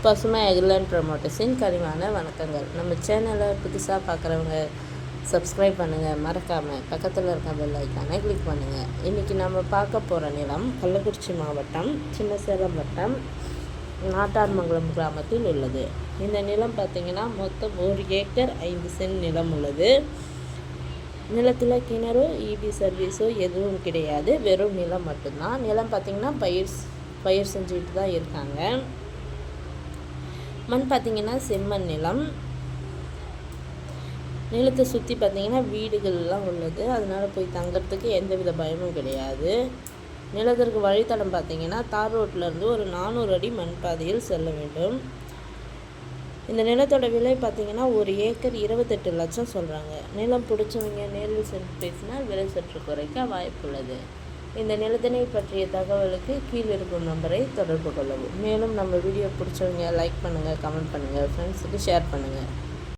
பசுமை அகிலன் ப்ரமோட்டர்ஸின் கனிவான வணக்கங்கள். நம்ம சேனலை புதுசாக பார்க்குறவங்க சப்ஸ்கிரைப் பண்ணுங்கள், மறக்காமல் பக்கத்தில் இருக்க பெல் ஐக்கானை கிளிக் பண்ணுங்கள். இன்றைக்கி நம்ம பார்க்க போகிற நிலம் கள்ளக்குறிச்சி மாவட்டம் சின்னசேலம் வட்டம் நாட்டார்மங்கலம் கிராமத்தில் உள்ளது. இந்த நிலம் பார்த்திங்கன்னா மொத்தம் 1 ஏக்கர் 5 சென்ட் நிலம் உள்ளது. நிலத்தில் கிணறு இபி சர்வீஸோ எதுவும் கிடையாது, வெறும் நிலம் மட்டும்தான். நிலம் பார்த்திங்கன்னா பயிர் செஞ்சுட்டு தான் இருக்காங்க. மண் பார்த்திங்கன்னா செம்மண் நிலம். நிலத்தை சுற்றி பார்த்திங்கன்னா வீடுகள்லாம் உள்ளது, அதனால் போய் தங்கிறதுக்கு எந்தவித பயமும் கிடையாது. நிலத்திற்கு வழித்தடம் பார்த்திங்கன்னா தார் ரோட்டிலேருந்து ஒரு 400 அடி மண் பாதையில் செல்ல வேண்டும். இந்த நிலத்தோட விலை பார்த்திங்கன்னா 1 ஏக்கர் 28 லட்சம் சொல்கிறாங்க. நிலம் பிடிச்சவங்க நேரில் சென்று பேசினால் விலை சற்று குறைக்க வாய்ப்புள்ளது. இந்த நிலத்தினை பற்றிய தகவலுக்கு கீழே இருக்கும் நம்பரை தொடர்பு கொள்ளவும். மேலும் நம்ம வீடியோ பிடிச்சவங்க லைக் பண்ணுங்கள், கமெண்ட் பண்ணுங்கள், ஃப்ரெண்ட்ஸுக்கு ஷேர் பண்ணுங்கள்.